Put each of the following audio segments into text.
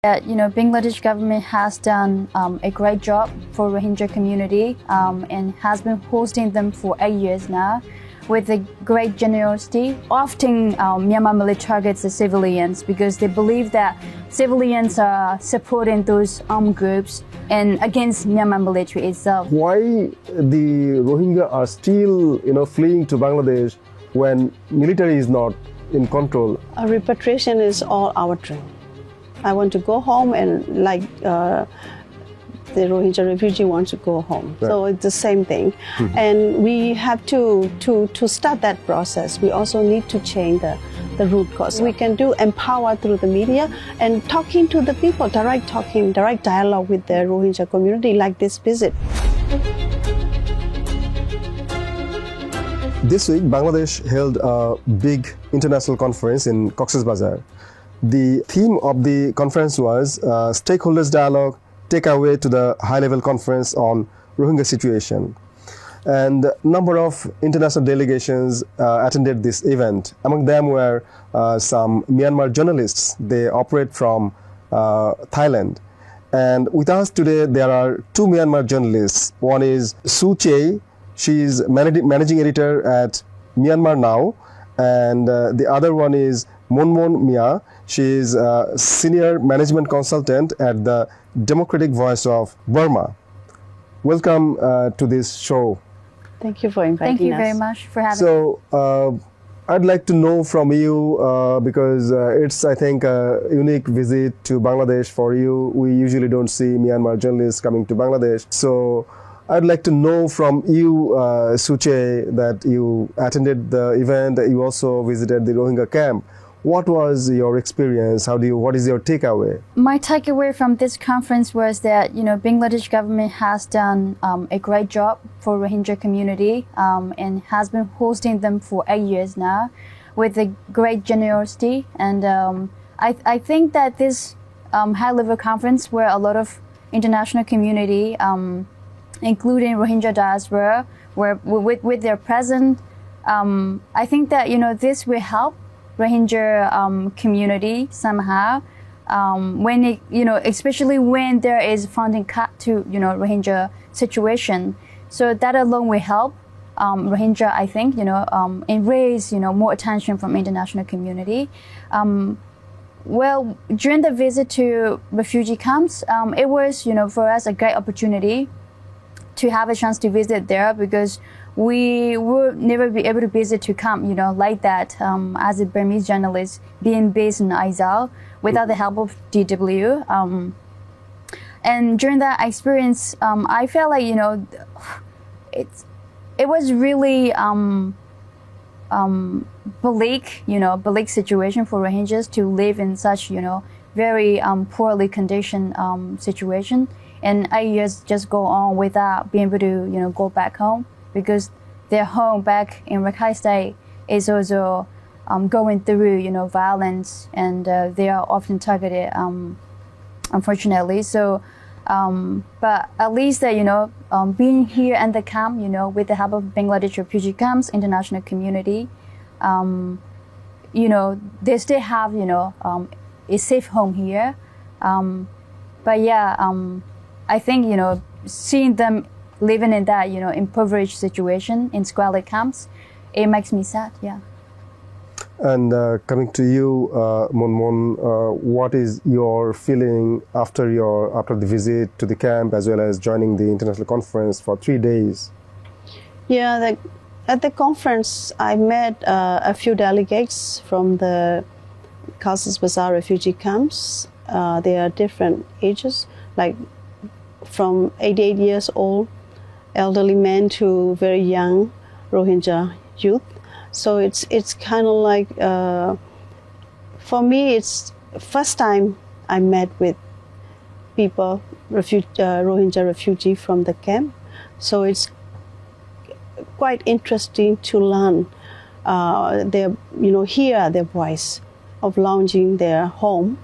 Bangladesh government has done a great job for Rohingya community and has been hosting them for 8 years now with a great generosity. Often Myanmar military targets the civilians because they believe that civilians are supporting those armed groups and against Myanmar military itself. Why the Rohingya are still fleeing to Bangladesh when military is not in control? Repatriation is all our dream. I want to go home, and the Rohingya refugee wants to go home. Right. So it's the same thing. Mm-hmm. And we have to start that process. We also need to change the root cause. We can do empower through the media and talking to the people, direct dialogue with the Rohingya community like this visit. This week, Bangladesh held a big international conference in Cox's Bazar. The theme of the conference was Stakeholders Dialogue, Takeaway to the High-Level Conference on Rohingya Situation. And a number of international delegations attended this event. Among them were some Myanmar journalists. They operate from Thailand. And with us today, there are two Myanmar journalists. One is Sue Chey. She is managing editor at Myanmar Now. And the other one is Monmon Mia. She is a senior management consultant at the Democratic Voice of Burma. Welcome to this show. Thank you for inviting us. Thank you very much for having me. So, I'd like to know from you, because it's, I think, a unique visit to Bangladesh for you. We usually don't see Myanmar journalists coming to Bangladesh. So, I'd like to know from you, Suche, that you attended the event, that you also visited the Rohingya camp. What was your experience? What is your takeaway? My takeaway from this conference was that, Bangladesh government has done a great job for Rohingya community and has been hosting them for 8 years now with a great generosity. And I think that this high-level conference where a lot of international community, including Rohingya diaspora, were with their presence, I think that, this will help Rohingya community somehow when it, especially when there is funding cut to Rohingya situation. So that alone will help Rohingya, I think, and raise more attention from international community. Well, during the visit to refugee camps, it was for us a great opportunity to have a chance to visit there because we would never be able to visit to camp, like that as a Burmese journalist being based in Aizawl without the help of DW. And during that experience, I felt like, it was really bleak situation for Rohingyas to live in such, very poorly conditioned situation. And 8 years just go on without being able to, go back home because their home back in Rakhine State is also going through, violence, and they are often targeted, unfortunately. So, but at least that, being here in the camp, with the help of Bangladesh refugee camps, international community, they still have, a safe home here. But yeah, I think, seeing them living in that, impoverished situation in squalid camps, it makes me sad, yeah. And coming to you, Monmon, what is your feeling after the visit to the camp as well as joining the international conference for 3 days? Yeah, at the conference, I met a few delegates from the Cox's Bazar refugee camps. They are different ages, like from 88 years old, elderly men to very young Rohingya youth. So it's kind of like, for me, it's first time I met with people, Rohingya refugee from the camp. So it's quite interesting to learn hear their voice of launching their home,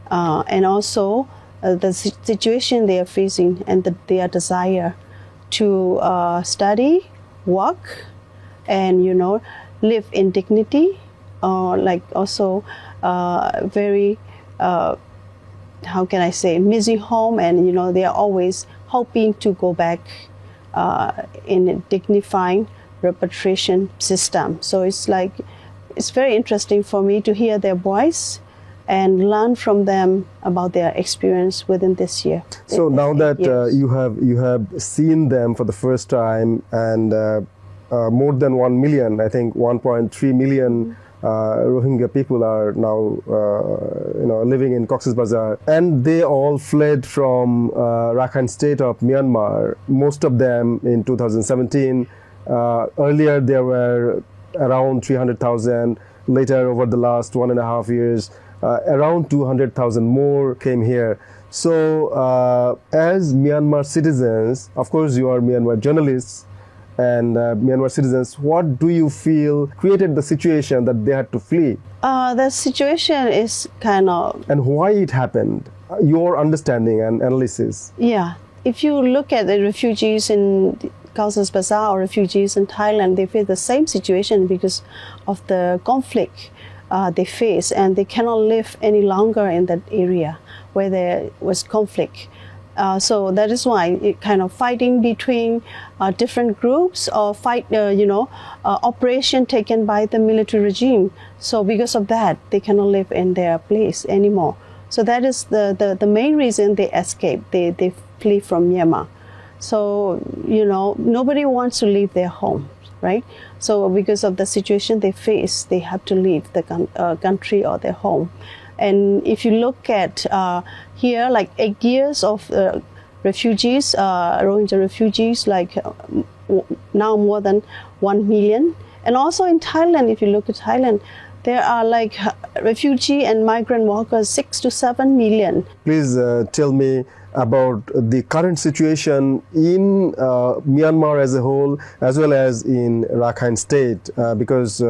and also the situation they are facing and their desire to study, work, and live in dignity, like also very how can I say, missing home, and they are always hoping to go back in a dignified repatriation system. So it's very interesting for me to hear their voice and learn from them about their experience within this year. So now that you have seen them for the first time, and more than 1 million, I think 1.3 million Rohingya people are now living in Cox's Bazar, and they all fled from Rakhine state of Myanmar, most of them in 2017. Earlier there were around 300,000. Later, over the last 1.5 years, around 200,000 more came here. So as Myanmar citizens, of course you are Myanmar journalists and Myanmar citizens, what do you feel created the situation that they had to flee? The situation is kind of... And why it happened? Your understanding and analysis. Yeah. If you look at the refugees in Cox's Bazar or refugees in Thailand, they face the same situation because of the conflict they face, and they cannot live any longer in that area where there was conflict. So that is why it kind of fighting between different groups, or operation taken by the military regime. So because of that, they cannot live in their place anymore. So that is the main reason they escape. They flee from Myanmar. So nobody wants to leave their home, right? So because of the situation they face, they have to leave the country or their home. And if you look at here, like 8 years of refugees, Rohingya refugees, now more than 1 million. And also in Thailand, if you look at Thailand, there are refugee and migrant workers, 6 to 7 million. Please tell me about the current situation in Myanmar as a whole, as well as in Rakhine state, because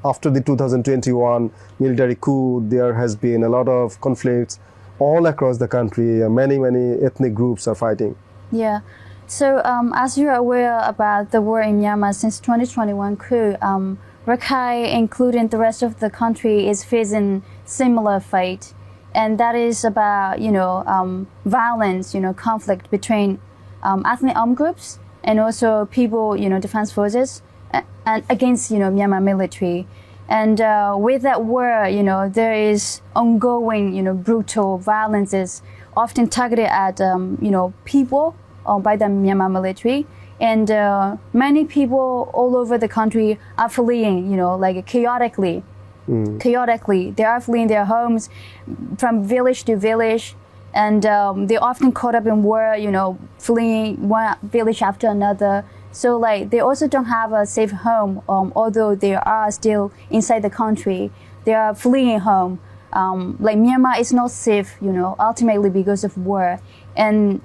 after the 2021 military coup, there has been a lot of conflicts all across the country. Many ethnic groups are fighting. Yeah. So as you're aware about the war in Myanmar since 2021 coup, Rakhine, including the rest of the country, is facing similar fate. And that is about, violence, conflict between ethnic armed groups and also people, defense forces, and against, Myanmar military. And with that war, there is ongoing, brutal violences, often targeted at, people by the Myanmar military. And many people all over the country are fleeing, chaotically. Chaotically, they are fleeing their homes from village to village, and they're often caught up in war, fleeing one village after another. So they also don't have a safe home, although they are still inside the country. They are fleeing home. Myanmar is not safe, ultimately because of war. And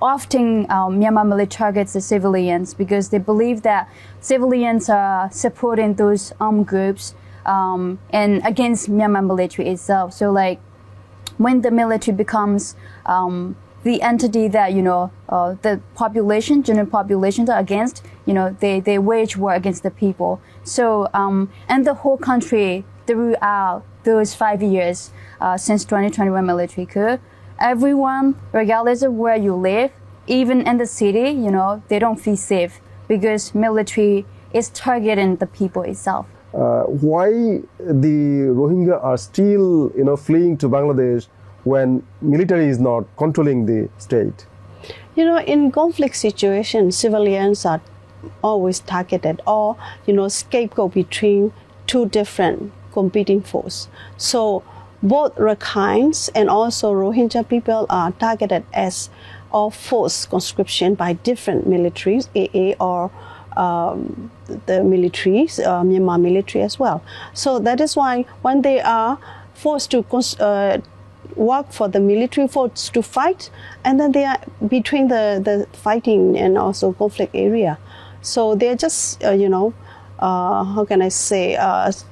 often Myanmar military targets the civilians because they believe that civilians are supporting those armed groups and against Myanmar military itself. So when the military becomes the entity that the population, general populations are against, they wage war against the people. So and the whole country throughout those 5 years since 2021 military coup, everyone, regardless of where you live, even in the city, they don't feel safe because military is targeting the people itself. Why the Rohingya are still, fleeing to Bangladesh when military is not controlling the state? In conflict situations, civilians are always targeted or, scapegoat between two different competing forces. So both Rakhines and also Rohingya people are targeted as of forced conscription by different militaries, AA or the militaries, Myanmar military as well. So that is why when they are forced to work for the military force to fight, and then they are between the fighting and also conflict area. So they're just, how can I say,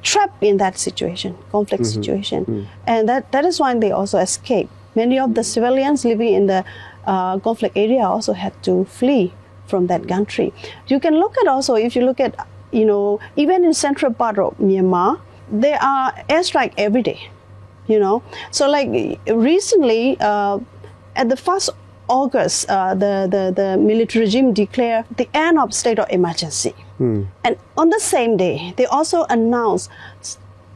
trapped in that situation, conflict situation. And that is why they also escape. Many of the civilians living in the conflict area also had to flee from that country. You can look at also, if you look at, even in central part of Myanmar, there are airstrike every day. you know. So like recently, at the 1st August, the military regime declared the end of state of emergency. And on the same day, they also announced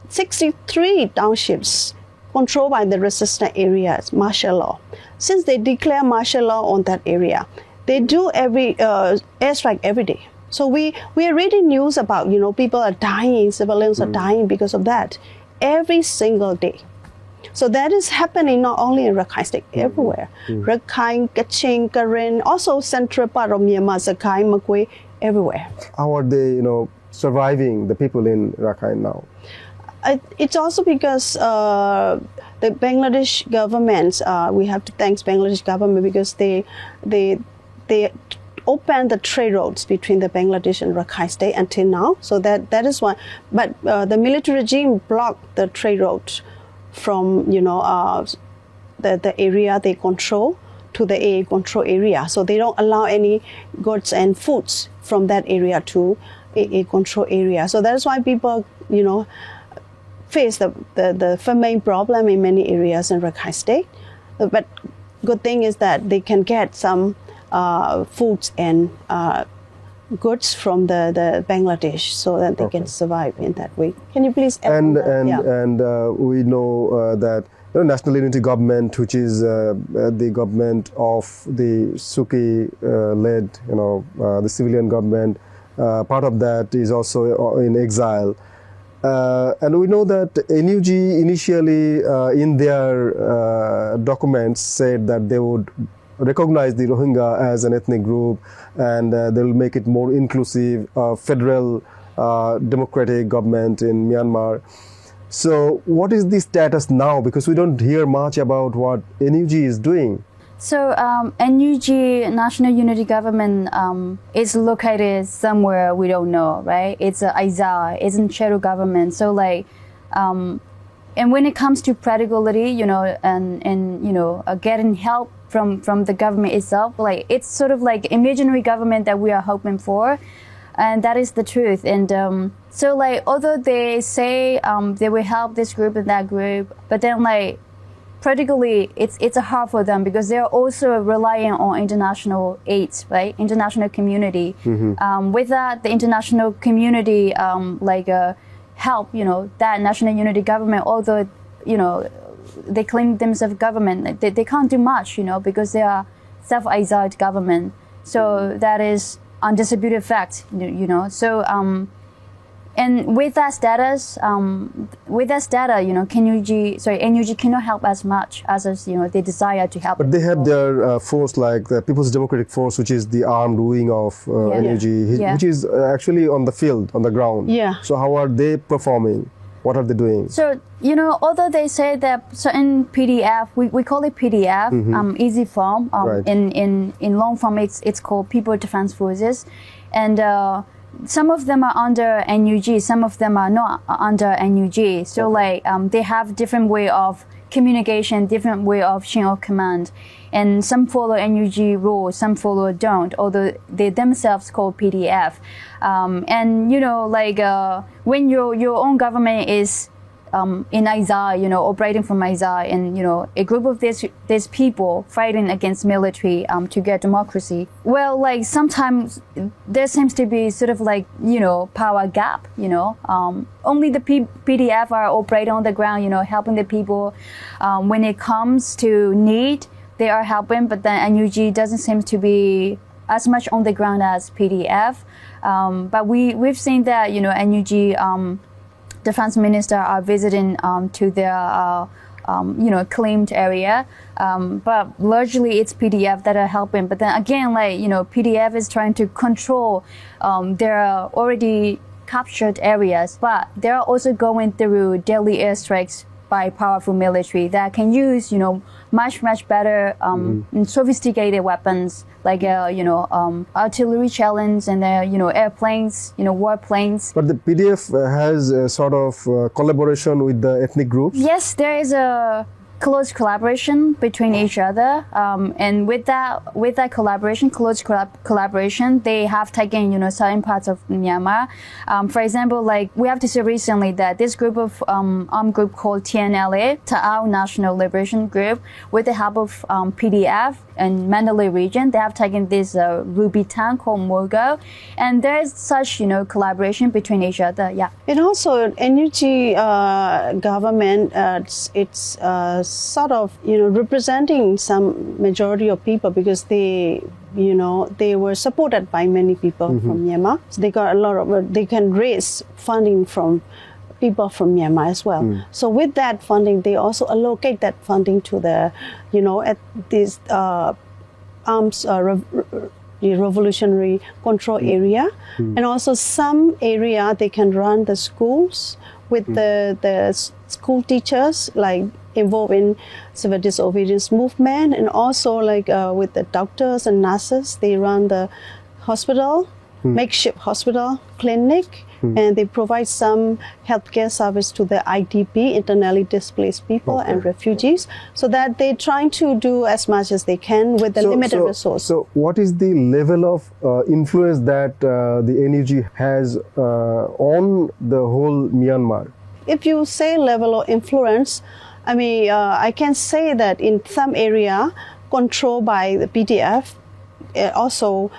63 townships controlled by the resistant areas, martial law. Since they declare martial law on that area, they do every airstrike every day. So we are reading news about, you know, people are dying, civilians are dying because of that every single day. So that is happening not only in Rakhine State, everywhere. Rakhine, Kachin, Karen, also central part of Myanmar, Sakai, Makwe, everywhere. How are they, you know, surviving, the people in Rakhine now? It's also because the Bangladesh government, we have to thank Bangladesh government because they opened the trade roads between the Bangladesh and Rakhine State until now. So that is why. But the military regime blocked the trade roads from, you know, the area they control to the AA control area. So they don't allow any goods and foods from that area to AA control area. So that's why people, you know, face the main problem in many areas in Rakhine State. But good thing is that they can get some foods and goods from the Bangladesh so that they can survive in that way. Can you please add on that? We know that the National Unity Government, which is the government of the Suki led, you know, the civilian government, part of that is also in exile. And we know that NUG initially in their documents said that they would recognize the Rohingya as an ethnic group and they will make it more inclusive, federal democratic government in Myanmar. So what is the status now? Because we don't hear much about what NUG is doing. So NUG, National Unity Government, is located somewhere we don't know, right? It's Aizal, it's in shadow government. So like, and when it comes to practicality, you know, and you know, getting help from the government itself, like it's sort of like imaginary government that we are hoping for, and that is the truth. And so like, although they say they will help this group and that group, but then like, practically, it's hard for them because they're also relying on international aid, right? International community. With that, the international community help, you know, that National Unity Government, although, you know, they claim themselves government, they can't do much, you know, because they are self-exiled government. So that is undisputed fact, you know. So and with that status, you know, NUG cannot help as much as you know they desire to help. But they have their force, like the People's Democratic Force, which is the armed wing of NUG, which is actually on the field, on the ground. Yeah. So how are they performing? What are they doing? So, you know, although they say that certain PDF, we call it PDF, easy form. Right. In long form, it's called People Defense Forces, and some of them are under NUG, some of them are not under NUG. So like they have different way of communication, different way of chain of command, and some follow NUG rules, some follow don't, although they themselves call PDF. And you know, like when your own government is in Aizal, you know, operating from Aizal, and you know, a group of these people fighting against military to get democracy. Well, like sometimes there seems to be sort of like, you know, power gap. You know, only the PDF are operating on the ground, you know, helping the people. When it comes to need, they are helping, but then NUG doesn't seem to be as much on the ground as PDF. But we've seen that, you know, NUG. Defense minister are visiting to their you know, claimed area, but largely it's PDF that are helping. But then again, like, you know, PDF is trying to control their already captured areas, but they're also going through daily airstrikes by powerful military that can use, you know, much better sophisticated weapons like you know, artillery challenge and you know, airplanes, you know, warplanes. But the PDF has a sort of collaboration with the ethnic groups. Yes, there is a close collaboration between each other, and with that collaboration, collaboration, they have taken certain parts of Myanmar. For example, like we have to say recently that this group of armed group called TNLA, Ta'ao National Liberation Group, with the help of PDF and Mandalay region, they have taken this ruby town called Mogo, and there is such collaboration between each other. Yeah. And also NUG government, it's sort of representing some majority of people because they were supported by many people from Myanmar. So they got a lot of, they can raise funding from people from Myanmar as well. So with that funding, they also allocate that funding to the, at this arms revolutionary control area. And also some area they can run the schools with the school teachers, like involved in civil disobedience movement, and also like with the doctors and nurses, they run the hospital, makeshift hospital, clinic, and they provide some healthcare service to the IDP, internally displaced people and refugees, so that they're trying to do as much as they can with the limited resource. So what is the level of influence that the NUG has on the whole Myanmar? If you say level of influence, I mean, I can say that in some area controlled by the PDF, also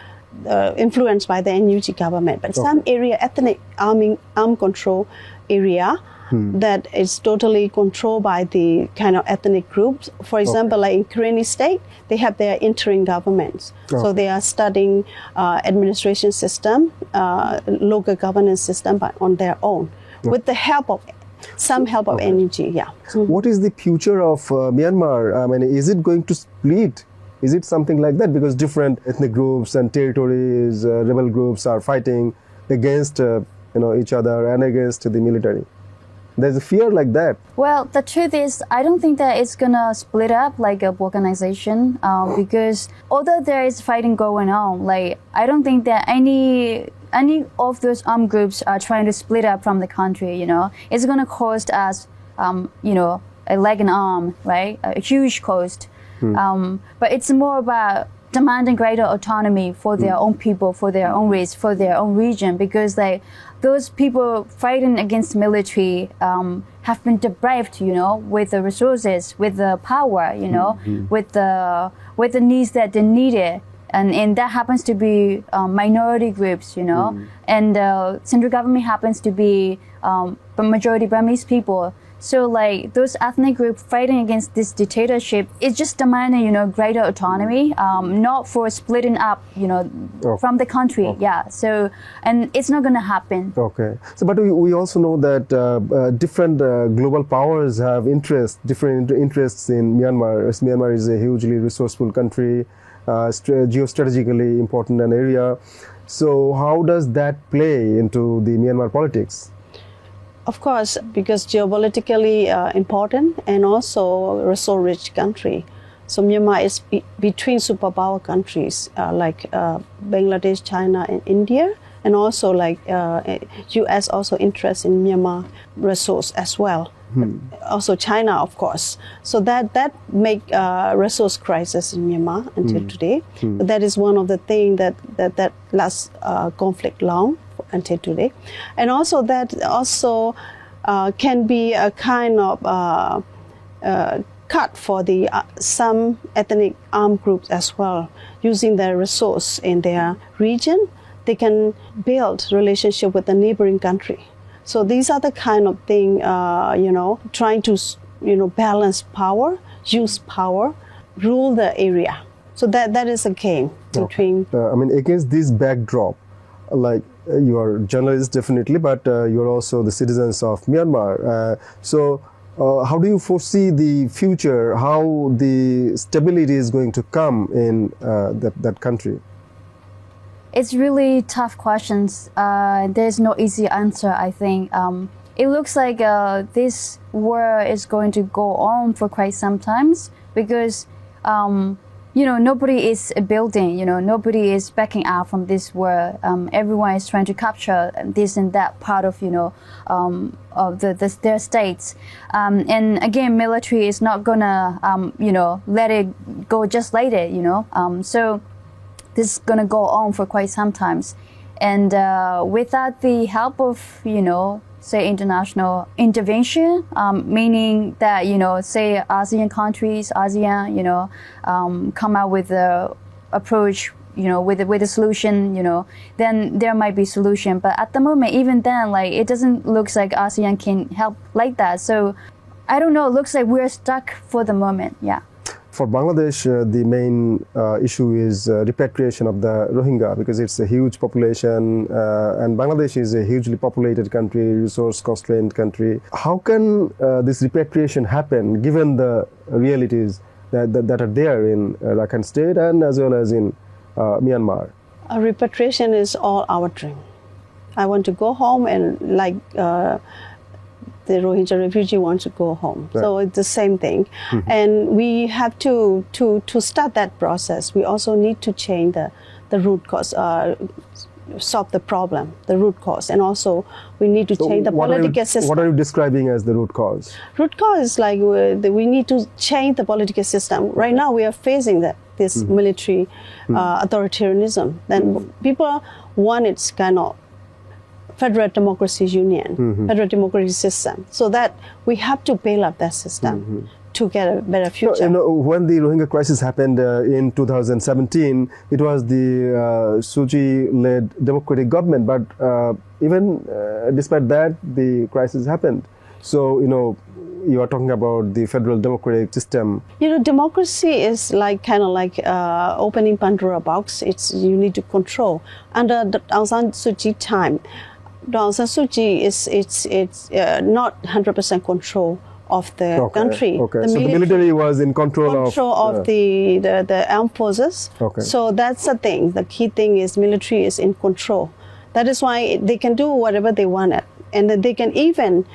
influenced by the NUG government, but some area, ethnic arm control area, that is totally controlled by the kind of ethnic groups. For example, like in Karenni state, they have their interim governments. So they are studying administration system, local governance system on their own, with the help of help of NUG. Yeah. What is the future of Myanmar? I mean, is it going to split? Is it something like that? Because different ethnic groups and territories, rebel groups are fighting against each other and against the military. There's a fear like that. Well, the truth is, I don't think that it's gonna split up like a organization, because although there is fighting going on, like I don't think that any of those armed groups are trying to split up from the country. It's gonna cost us, a leg and arm, right? A huge cost. But it's more about demanding greater autonomy for their own people, for their own race, for their own region, because those people fighting against military have been deprived, with the resources, with the power, with the needs that they needed. And that happens to be minority groups, and central government happens to be the majority Burmese people. So like those ethnic groups fighting against this dictatorship, it's just demanding, greater autonomy, not for splitting up, from the country. Yeah. So, and it's not going to happen. Okay. So, but we also know that different global powers have different interests in Myanmar. As Myanmar is a hugely resourceful country, geostrategically important an area. So, how does that play into the Myanmar politics? Of course, because geopolitically important and also resource-rich country. So Myanmar is between superpower countries like Bangladesh, China, and India, and also like U.S. also interest in Myanmar resource as well. Also China, of course. So that make resource crisis in Myanmar until today. But that is one of the things that lasts conflict long until today, and also that can be a kind of cut for the some ethnic armed groups as well. Using their resource in their region, they can build relationship with the neighboring country. So these are the kind of thing, trying to balance power, use power, rule the area. So that is a game between. I mean, against this backdrop, like you are journalists definitely, but you're also the citizens of Myanmar. So how do you foresee the future? How the stability is going to come in that country? It's really tough questions. There's no easy answer, I think. It looks like this war is going to go on for quite some time because, nobody is building, nobody is backing out from this war. Everyone is trying to capture this and that part of, of their states. And again, military is not gonna, let it go just like it, So this is gonna go on for quite some times. And without the help of, say international intervention, meaning that, say ASEAN countries, ASEAN, come out with a approach, with a solution, then there might be solution. But at the moment, even then, it doesn't look like ASEAN can help like that. So I don't know, it looks like we're stuck for the moment, yeah. For Bangladesh, the main issue is repatriation of the Rohingya, because it's a huge population and Bangladesh is a hugely populated country, resource-constrained country. How can this repatriation happen given the realities that are there in Rakhine State and as well as in Myanmar? Repatriation is all our dream. I want to go home, and the Rohingya refugee wants to go home. Right. So it's the same thing. Mm-hmm. And we have to start that process. We also need to change the root cause, solve the problem, the root cause. And also we need to change the political system. What are you describing as the root cause? Root cause is we need to change the political system. Right now we are facing this mm-hmm. military authoritarianism. Then people want its kind of federal democracy union, mm-hmm. federal democracy system, so that we have to bail up that system mm-hmm. to get a better future. When the Rohingya crisis happened in 2017, it was the Suji-led democratic government, but even despite that, the crisis happened. So, you are talking about the federal democratic system. Democracy is kind of like opening Pandora box. You need to control. Under the Aung San Suu Kyi time, Aung San Suu Kyi it's not 100% control of the country. Okay. The military was in control of the armed forces. Okay. So that's the thing. The key thing is military is in control. That is why they can do whatever they want, and they can even,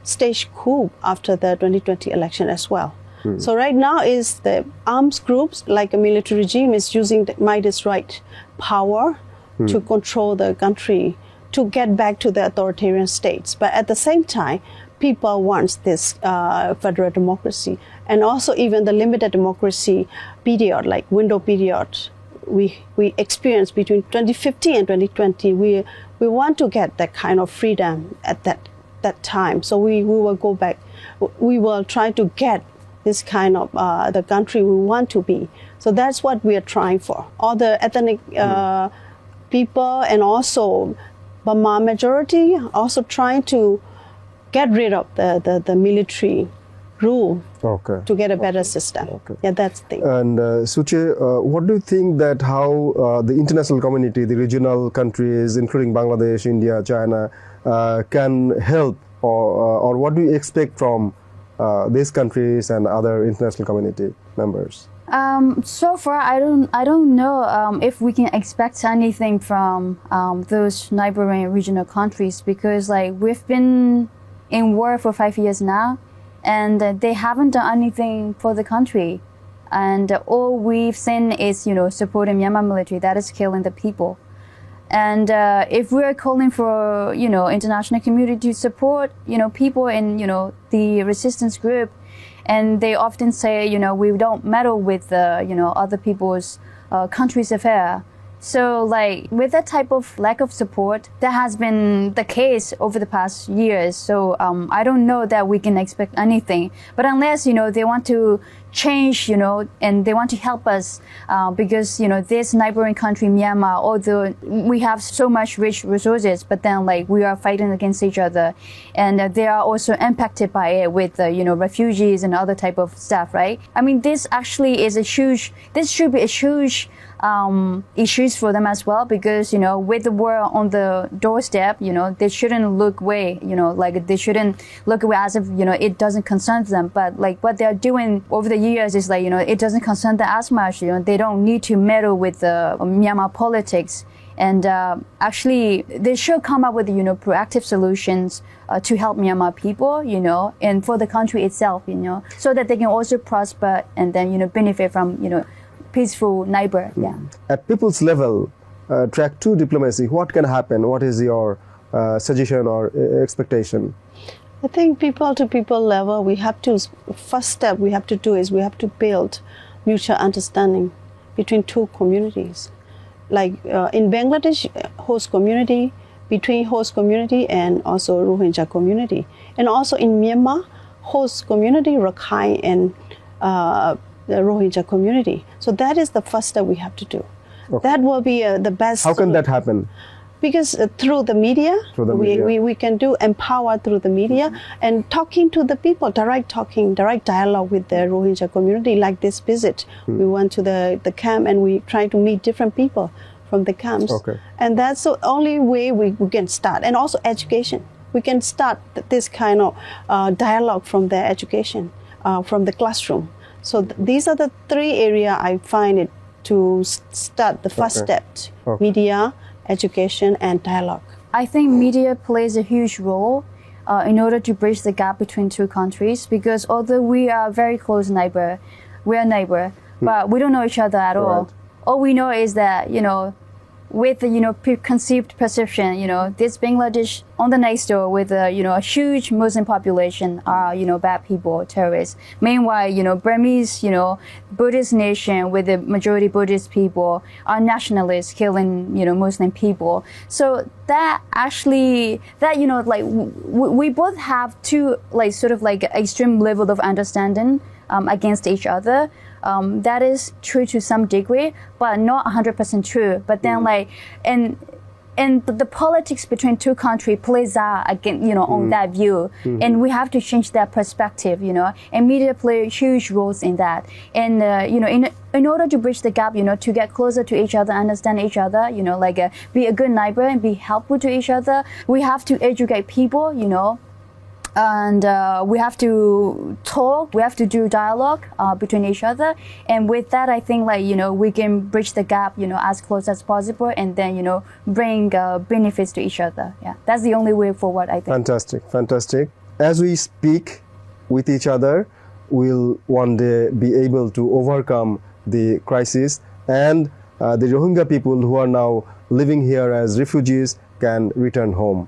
stage coup after the 2020 election as well. Hmm. So right now is the arms groups, like a military regime, is using the might is right power to control the country, to get back to the authoritarian states. But at the same time, people want this federal democracy, and also even the limited democracy period, like window period, we experienced between 2015 and 2020. We want to get that kind of freedom at that time. So we will go back. We will try to get this kind of the country we want to be. So that's what we are trying for. All the ethnic people and also Burma majority also trying to get rid of the military rule to get a better system. Okay. Yeah, that's the thing. And Suche, what do you think that how the international community, the regional countries, including Bangladesh, India, China, can help, or what do you expect from these countries and other international community members? So far, I don't know if we can expect anything from those neighboring regional countries, because we've been in war for 5 years now, and they haven't done anything for the country, and all we've seen is supporting Myanmar military that is killing the people. And if we're calling for international community to support people in the resistance group, and they often say, we don't meddle with, other people's country's affair. So, with that type of lack of support, that has been the case over the past years. So, I don't know that we can expect anything. But unless, they want to change, and they want to help us, because, this neighboring country, Myanmar, although we have so much rich resources, but then, we are fighting against each other. And they are also impacted by it with, refugees and other type of stuff, right? I mean, this actually is this should be a huge issues for them as well, because with the war on the doorstep, they shouldn't look away, they shouldn't look away as if it doesn't concern them. But what they're doing over the years is it doesn't concern them as much. They don't need to meddle with the Myanmar politics. And actually, they should come up with, proactive solutions to help Myanmar people, and for the country itself, so that they can also prosper and then, benefit from, peaceful neighbor. Yeah. At people's level, track 2 diplomacy, what can happen? What is your suggestion or expectation? I think people to people level, first step we have to do is we have to build mutual understanding between two communities. Like in Bangladesh, host community, between host community and also Rohingya community. And also in Myanmar, host community, Rakhine and the Rohingya community. So that is the first step we have to do. Okay. That will be the best. How can that happen? Because through the media, we can do empower through the media and talking to the people, direct dialogue with the Rohingya community. Like this visit, we went to the camp and we try to meet different people from the camps. Okay. And that's the only way we can start. And also education. We can start this kind of dialogue from the education, from the classroom. So these are the 3 areas I find it to start the first step: media, education, and dialogue. I think media plays a huge role in order to bridge the gap between two countries, because although we are very close neighbor, but we don't know each other at all. All we know is that, with the, preconceived perception, this Bangladesh on the next door with a huge Muslim population are, bad people, terrorists. Meanwhile, Burmese, Buddhist nation with the majority Buddhist people are nationalists killing, Muslim people. So that actually, we both have two, extreme level of understanding against each other. That is true to some degree, but not 100% true. But then, and the politics between two countries plays out again, on that view, and we have to change that perspective, and media play huge roles in that. And in order to bridge the gap, to get closer to each other, understand each other, be a good neighbor and be helpful to each other, we have to educate people, and we have to talk, we have to do dialogue between each other, and with that I think we can bridge the gap as close as possible, and then bring benefits to each other. Yeah, that's the only way forward, I think. Fantastic. As we speak with each other, we'll one day be able to overcome the crisis, and the Rohingya people who are now living here as refugees can return home.